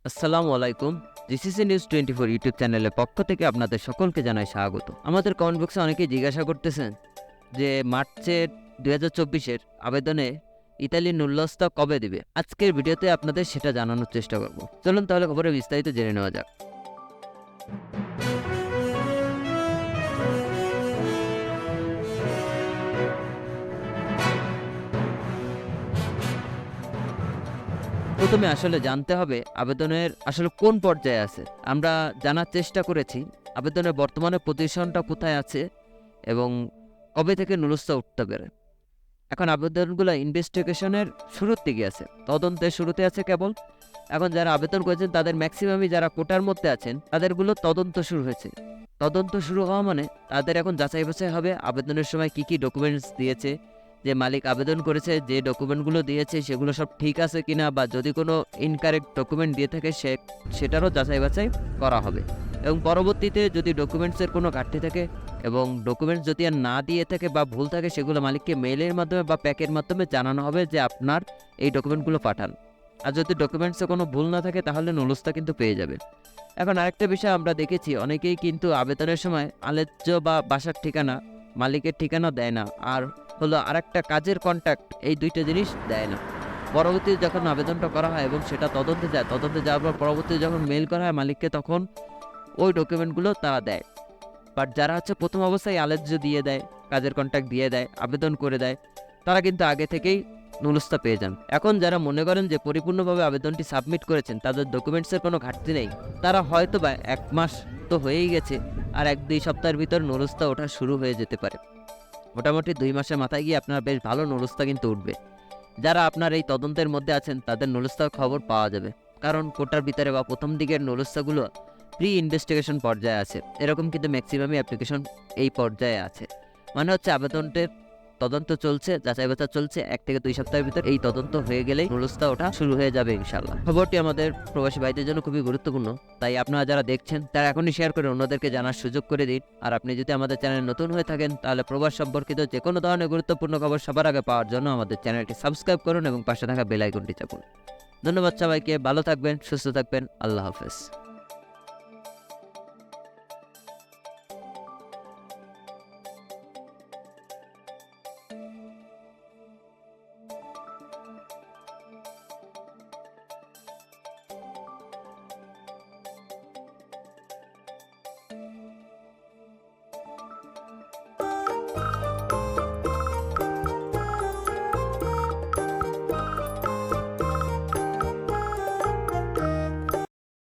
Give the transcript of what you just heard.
আসসালামু আলাইকুম। GCC news 24 YouTube চ্যানেলের পক্ষ থেকে আপনাদের সকলকে জানাই স্বাগত। আমাদের কমেন্ট বক্সে অনেকেই জিজ্ঞাসা করতেছেন যে মার্চের 2024-এর আবেদনে ইতালির নুল্লস্তা কবে দিবে। আজকের ভিডিওতে আপনাদের সেটা জানানোর চেষ্টা করব। চলুন তাহলে খবরে বিস্তারিত জেনে নেওয়া যাক। প্রথমে আসলে জানতে হবে আবেদনের আসলে কোন পর্যায়ে আছে। আমরা জানার চেষ্টা করেছি আবেদনের বর্তমানে পজিশনটা কোথায় আছে এবং কবে থেকে নুলুস্তা উঠতে পারে। এখন আবেদনগুলো ইনভেস্টিগেশনের শুরুর দিকে আছে, তদন্তের শুরুতে আছে কেবল। এখন যারা আবেদন করেছেন তাদের ম্যাক্সিমামই যারা কোটার মধ্যে আছেন তাদেরগুলো তদন্ত শুরু হয়েছে। তদন্ত শুরু হওয়া মানে তাদের এখন যাচাই বাছাই হবে আবেদনের সময় কি কি ডকুমেন্টস দিয়েছে, যে মালিক আবেদন করেছে যে ডকুমেন্টগুলো দিয়েছে সেগুলো সব ঠিক আছে কিনা, বা যদি কোনো ইনকারেক্ট ডকুমেন্ট দিয়ে থাকে সেটারও যাচাই বাছাই করা হবে। এবং পরবর্তীতে যদি ডকুমেন্টসের কোনো ঘাটতি থাকে এবং ডকুমেন্টস যদি আর না দিয়ে থাকে বা ভুল থাকে, সেগুলো মালিককে মেইলের মাধ্যমে বা প্যাকের মাধ্যমে জানানো হবে যে আপনার এই ডকুমেন্টগুলো পাঠান। আর যদি ডকুমেন্টসে কোনো ভুল না থাকে তাহলে নুলুস্তা কিন্তু পেয়ে যাবে। এখন আরেকটা বিষয় আমরা দেখেছি, অনেকেই কিন্তু আবেদনের সময় আলেজ্য বা বাসার ঠিকানা, মালিকের ঠিকানা দেয় না, আর হলো আরেকটা কাজের কন্ট্যাক্ট, এই দুইটা জিনিস দেয় না। পরবর্তীতে যখন আবেদনটা করা হয় এবং সেটা তদন্তে যাওয়ার পর পরবর্তীতে যখন মেইল করা হয় মালিককে, তখন ওই ডকুমেন্টগুলো তারা দেয়। বাট যারা হচ্ছে প্রথম অবস্থায় আলেজ্য দিয়ে দেয়, কাজের কন্ট্যাক্ট দিয়ে দেয়, আবেদন করে দেয়, তারা কিন্তু আগে থেকেই নুলুস্তা পেয়ে যান। এখন যারা মনে করেন যে পরিপূর্ণভাবে আবেদনটি সাবমিট করেছেন, তাদের ডকুমেন্টসের কোনো ঘাটতি নেই, তারা হয়তো বা 1 মাস তো হয়েই গেছে, আর 1-2 সপ্তাহের ভিতর নুলুস্তা ওঠা শুরু হয়ে যেতে পারে। মোটামুটি 2 মাসের মাথায় গিয়ে আপনার বেশ ভালো নুলুস্তা কিন্তু উঠবে। যারা আপনার এই তদন্তের মধ্যে আছেন তাদের নুলুস্তার খবর পাওয়া যাবে, কারণ কোটার ভিতরে বা প্রথম দিকের নুলুস্তাগুলো প্রি ইনভেস্টিগেশন পর্যায়ে আছে। এরকম কিন্তু ম্যাক্সিমামই অ্যাপ্লিকেশন এই পর্যায়ে আছে। মানে হচ্ছে আবেদনটির তদন্ত চলছে, যাচাই বাছাই চলছে। 1 থেকে 2 সপ্তাহের ভিতর এই তদন্ত হয়ে গেলেই নুলুস্তা ওঠা শুরু হয়ে যাবে ইনশাল্লাহ। খবরটি আমাদের প্রবাসী ভাইদের জন্য খুবই গুরুত্বপূর্ণ, তাই আপনারা যারা দেখছেন তারা এখনই শেয়ার করে অন্যদেরকে জানার সুযোগ করে দিন। আর আপনি যদি আমাদের চ্যানেলে নতুন হয়ে থাকেন তাহলে প্রবাস সম্পর্কিত যে কোনো ধরনের গুরুত্বপূর্ণ খবর সবার আগে পাওয়ার জন্য আমাদের চ্যানেলটি সাবস্ক্রাইব করুন এবং পাশে থাকা বেল আইকনটি চাপুন। ধন্যবাদ সবাইকে, ভালো থাকবেন, সুস্থ থাকবেন, আল্লাহ হাফেজ।